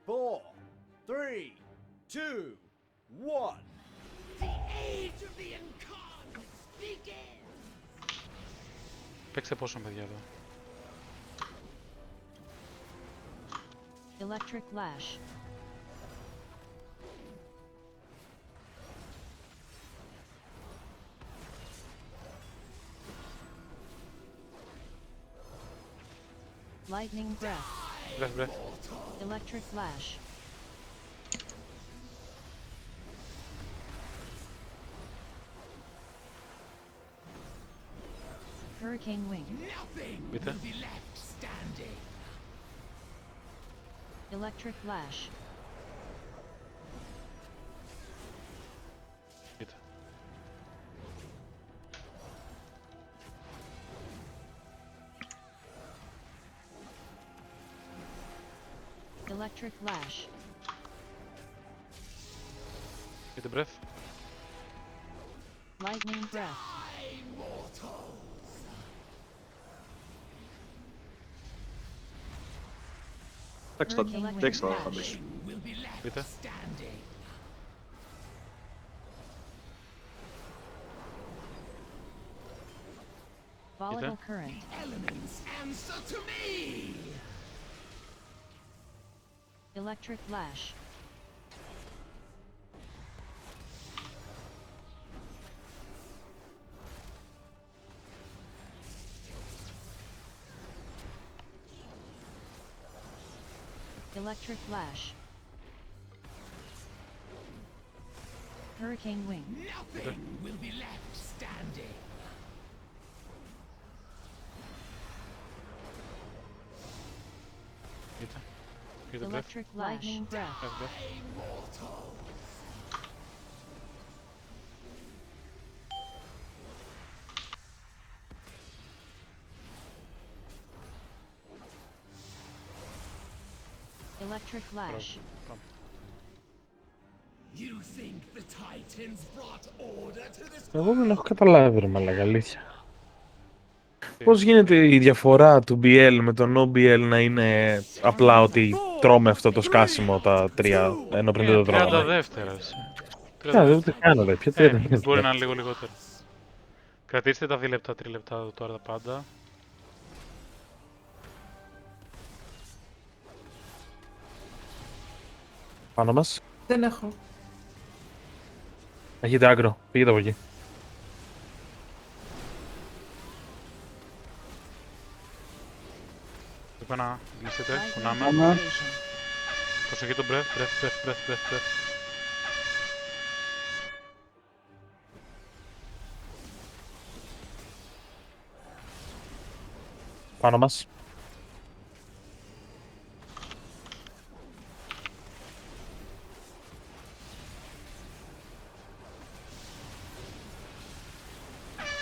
4, 3, 2, 1. The age of the incarnates begins. Παίξτε πόσο, παιδιά, εδώ. Electric Lash. Lightning Breath. Breath. Electric Lash. Hurricane Wing. Nothing Bitte? will be left standing. Electric Lash. Κοίτα. Electric Lash. Κοίτα, breath. Lightning Breath. Εντάξει, θα μπει. Will be left Bitte? standing. Volatile Current. Elements answer to me. Electric Lash. Electric Lash. Hurricane Wing. Nothing will be left standing. Κοίτα. Κοίτα, breath. Electric Lightning Breath. Breath. Electric Lash. Πάμε. You think the Titans brought order to this? Εγώ δεν έχω καταλάβει, ρε μαλάκα, αλήθεια. Πώς γίνεται η διαφορά του BL με τον OBL να είναι απλά ότι τρώμε αυτό το σκάσιμο τα 3, ενώ πριν δεν το 30 τρώμε. δεύτερα. Ναι, δεν το κάνω, ρε. Ποια 30 Μπορεί δεύτερα. να είναι λίγο λιγότερο. Κρατήστε τα 2 λεπτά, 3 λεπτά τώρα τα πάντα. Πάνω μας. Δεν έχω. Έχετε άγκρο. Πήγαινε από εκεί. Πρέπει να γλύσετε, Lightning κουνάμε. Devastation. Προσοχή το breath. Πάνω μας.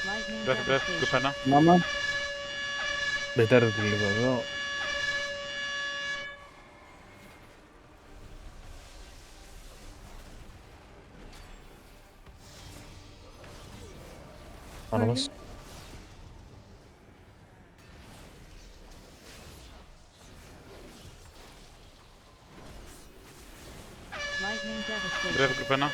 Lightning Breath, Devastation. group 1. Μάμα. Μπετέρετε λίγο εδώ. Πάνω μας. Lightning Devastation. Breath, group 1.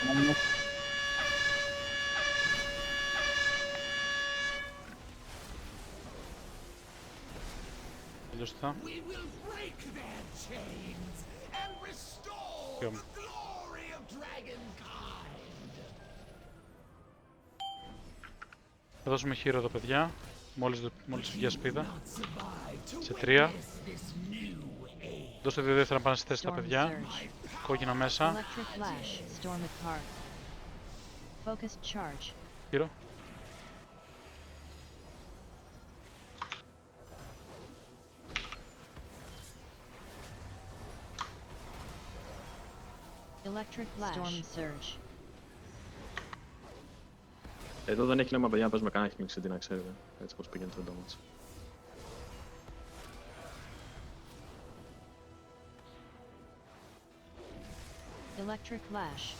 Τελειώστε τα. We will break their chains and restore Come. the glory of Dragonkind. Θα δώσουμε χείρο εδώ, παιδιά. Μόλις βγει ασπίδα. Not survive to Σε 3. witness this new age. Δώστε 2 δεύτερα να πάνε στη θέση τα Storm παιδιά. Surge. Κόκκινα μέσα. Electric Lash. Storm Park. Focused Charge. Χείρο. Electric Lash. Storm Surge. Εδώ δεν έχει νόημα, παιδιά, να παίζουμε κανένα Hexing, να ξέρετε. Έτσι πως πήγαινε το damage. Electric Lash.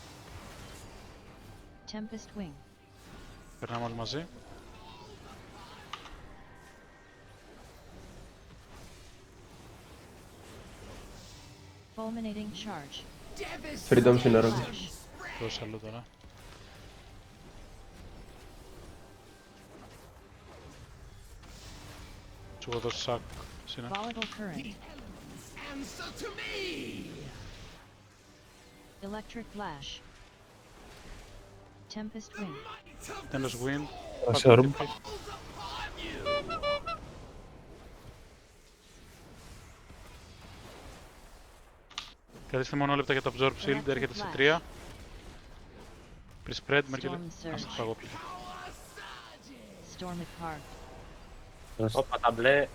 Tempest Wing. Περνάμε όλοι μαζί. Fulminating charge. Freedom σύνορο. Flash. Δώσε άλλο τώρα. Σου έχω δώσει σάκ. Σύνε. Volatile current. Answer to me! Electric flash. Tempest wind. Τέλος wind. Ας orb. Κρατήστε μόνο λεπτά για το absorb shield. Έρχεται σε 3. Pre-spread, Merkel. Ας το φάγω πια. Storm at park. Όπα τα μπλε.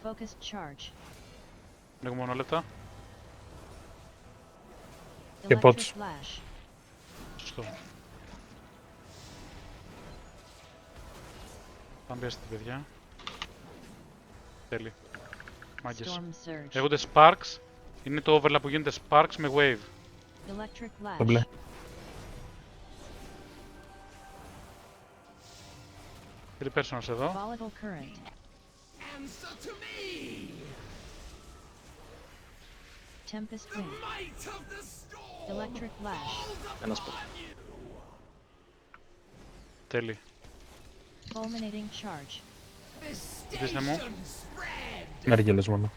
Focused charge. Έχω μόνο λεπτά. Και Electric pots. flash. Σωστό. Θα μπιάσετε παιδιά. Τέλει. Μάγκες. Storm surge. Έχονται sparks. Είναι το overlap που γίνεται sparks με wave. Electric Το μπλε. flash. Three personals εδώ. Volatile current. Answer to me! Tempest wind. Might of the storm! Electric flash. Ένας πω. Τέλει. Fulminating charge. Ζητήστε μου. Μέργελες μόνο.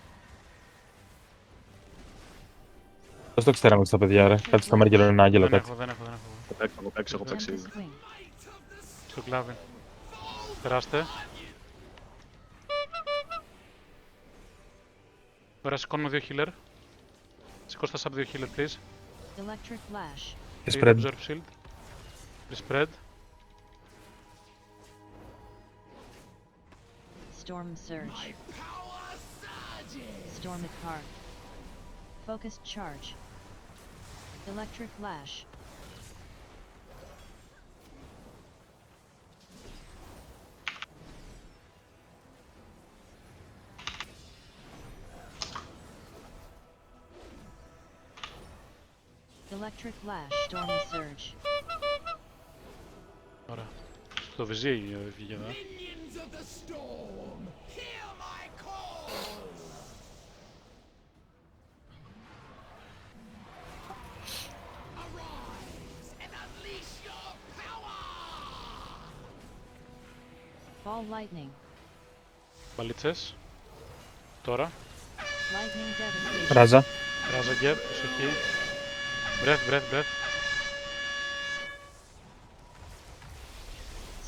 Πώς το ξέραμε στα παιδιά ρε. Κάτσε στο Μέργελο είναι ένα άγγελο Δεν κάτι. έχω, δεν έχω, δεν έχω. Έχω παίξει ήδη. Tempest wing. Στο κλάβι. Περάστε. Ωραία, σηκώνουμε 2 healer. Σηκώστε sub 2 healer, please. Electric flash. Και Take spread. absorb shield. Pre-spread. Storm surge. Storm at park. Focused charge. Electric flash. Electric flash. Storm surge. Ωραία. Στο βυζί βγήκε εδώ. Minions of the storm! Hear my call! Arise and unleash your power! Ball lightning. Μπαλίτσες. Τώρα. Lightning devastation. Ράζα. Ράζα γκέπ, προσοχή. Breath.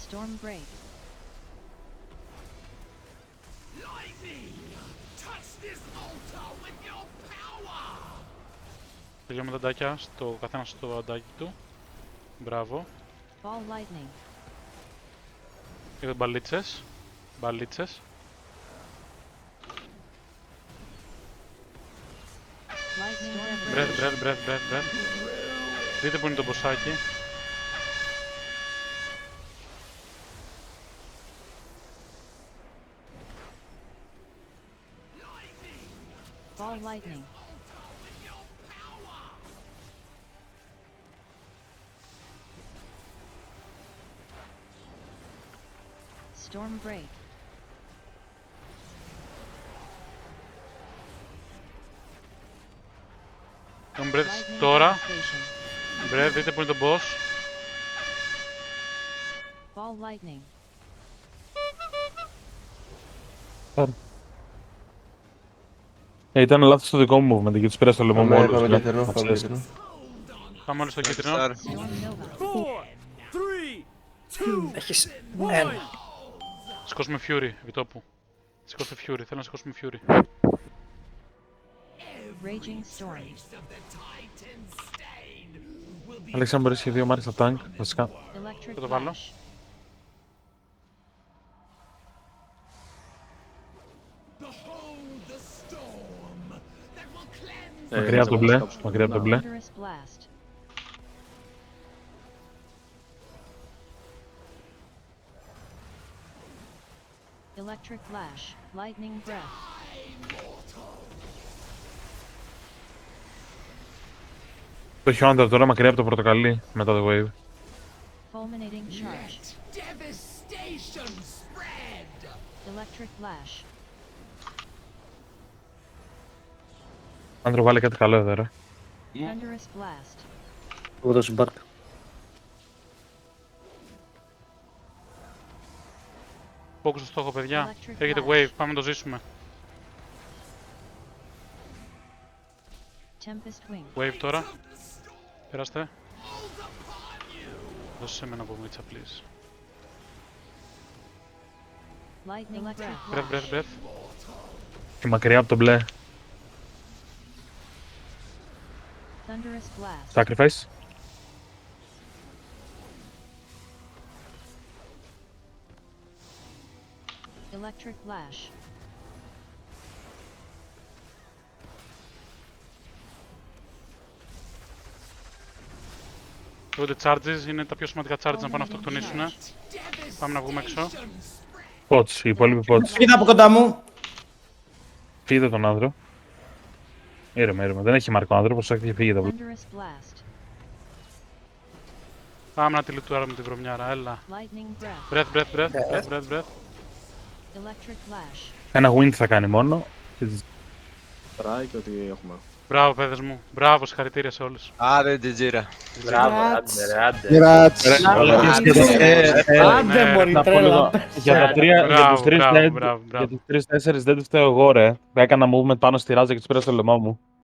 Storm break. Lightning! Touch this altar with your power! Τελειώνουμε τα αντάκια, στο καθένα στο αντάκι του. Μπράβο. Ball lightning. Έχω μπαλίτσες. Μπαλίτσες. Lightning devastation. Breath. Δείτε που είναι το μποσάκι. Ball lightning. Storm break. Τον breath Lightning τώρα. devastation. Breath, δείτε που είναι το boss. Ball lightning. Ήταν λάθος το δικό μου movement γιατί τους πήρα στο λαιμό μου όλους. Πάμε λέω. κίτρινο, Να πάμε ξέρεις. κίτρινο. Πάμε όλοι στο κίτρινο. Storm nova. 4, 3, 2, Έχεις 1. ένα. Σηκώσουμε Fury, επιτόπου. Σηκώστε Fury, θέλω να σηκώσουμε Fury. Raging storm. Αλέξα, αν μπορείς και 2 μάρκες στο tank, βασικά. Electric Θα το βάλω. flash. Behold the storm that will cleanse Μακριά από το μπλε. Μακριά από το μπλε. Thunderous blast. Electric flash. Lightning breath. Το χιόντα τώρα μακριά από το πορτοκαλί μετά το wave. Fulminating charge. devastation spread! Electric flash. Άντρο, βάλε κάτι καλό εδώ, ρε. Thunderous blast. Εγώ δώσω μπάρκ. Focus στο στόχο, παιδιά. Electric Έρχεται flash. wave, πάμε να το ζήσουμε. Tempest wing. Wave τώρα. Περάστε. Δώσε σε μένα από μίτσα, please. Lightning breath. Breath, breath, breath. Και μακριά από το μπλε. Thunderous blast. Sacrifice. Electric flash. Ούτε charges είναι τα πιο σημαντικά charges να πάνε να αυτοκτονήσουν. Πάμε να βγούμε έξω. Pots, οι υπόλοιποι pots. Φύγετε από κοντά μου. Φύγετε τον άνδρο. Ήρεμα, ήρεμα. Δεν έχει μάρκο άνδρο, προσέχετε και φύγετε από. Thunderous blast. Πάμε να τη λιτουάρουμε με τη βρωμιάρα, έλα. Lightning breath. Breath, breath, breath, breath, breath, breath. Electric flash. Ένα wind θα κάνει μόνο. Τράει και ό,τι έχουμε. Μπράβο, παιδες μου. Μπράβο, συγχαρητήρια σε όλους. Άντε, τζιτζίρα. Μπράβο, άντε ρε, άντε. Γράτς. Άντε, μωρή, τρέλα. Για τους Μπράβο, μπράβο, μπράβο. 3-4 δεν του φταίω εγώ, ρε. Έκανα movement πάνω στη ράζα και του πήρα στο λαιμό μου.